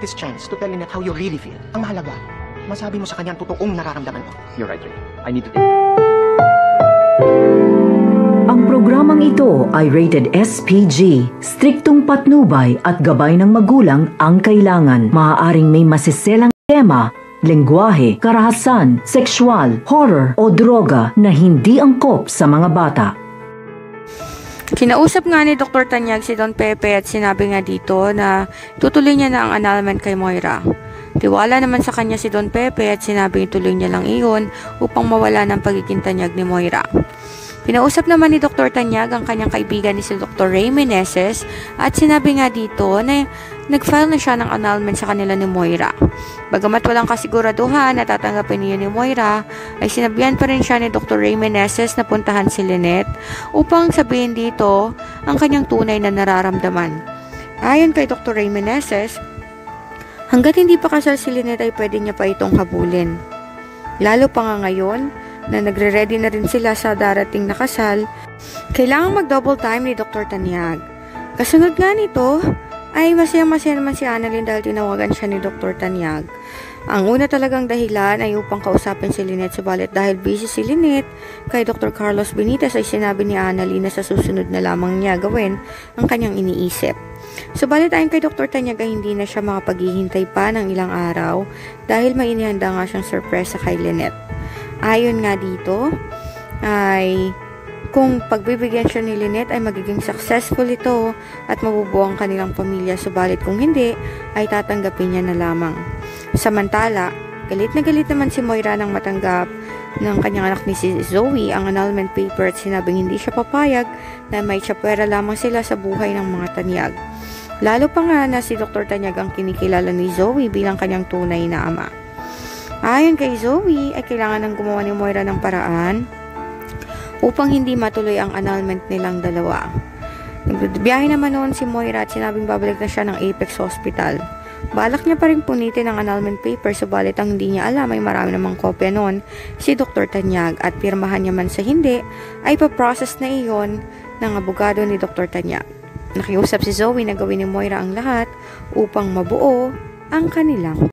this chance to tell Lynette how you really feel. Ang mahalaga, masabi mo sa kanya ang totoong nararamdaman mo. You're right, Ray. I need to take... Ang programang ito ay rated SPG. Striktong patnubay at gabay ng magulang ang kailangan. Maaaring may masiselang tema, lengguwahe, karahasan, sexual, horror o droga na hindi angkop sa mga bata. Kinausap nga ni Dr. Tanyag si Don Pepe at sinabi nga dito na tutuloy niya na ang annulment kay Moira. Tiwala naman sa kanya si Don Pepe at sinabi tuloy niya lang iyon upang mawala ng pagiging tanyag ni Moira. Pinausap naman ni Dr. Tanyag ang kanyang kaibigan ni si Dr. Ray Meneses at sinabi nga dito na nag-file na siya ng annulment sa kanila ni Moira. Bagamat walang kasiguraduhan na tatanggapin niya ni Moira, ay sinabihan pa rin siya ni Dr. Ray Meneses na puntahan si Lynette upang sabihin dito ang kanyang tunay na nararamdaman. Ayon kay Dr. Ray Meneses, hanggat hindi pa kasal si Lynette ay pwede niya pa itong habulin. Lalo pa nga ngayon, na nagre-ready na rin sila sa darating na kasal, kailangang mag-double time ni Dr. Tanyag. Kasunod nga nito, ay masaya-masaya naman si Annalyn dahil tinawagan siya ni Dr. Tanyag. Ang una talagang dahilan ay upang kausapin si Lynette, subalit dahil busy si Lynette, kay Dr. Carlos Benitez ay sinabi ni Annalyn na sa susunod na lamang niya gawin ang kanyang iniisip. Subalit ayon kay Dr. Tanyag ay hindi na siya makapaghihintay pa ng ilang araw dahil may inihanda nga siyang sorpresa kay Lynette. Ayon nga dito, ay kung pagbibigyan siya ni Lynette ay magiging successful ito at mabubuo ang kanilang pamilya, subalit kung hindi, ay tatanggapin niya na lamang. Samantala, galit na galit naman si Moira nang matanggap ng kanyang anak ni si Zoe ang annulment paper at sinabing hindi siya papayag na may tsapwera lamang sila sa buhay ng mga Tanyag. Lalo pa nga na si Dr. Tanyag ang kinikilala ni Zoe bilang kanyang tunay na ama. Ayon kay Zoe, ay kailangan ng gumawa ni Moira ng paraan upang hindi matuloy ang annulment nilang dalawa. Nagbiyahe naman noon si Moira at sinabing babalik na siya ng Apex Hospital. Balak niya pa rin punitin ang annulment paper, subalit ang hindi niya alam ay marami namang kopya noon si Dr. Tanyag at pirmahan niya man sa hindi ay paprocess na iyon ng abogado ni Dr. Tanyag. Nakiusap si Zoe na gawin ni Moira ang lahat upang mabuo ang kanilang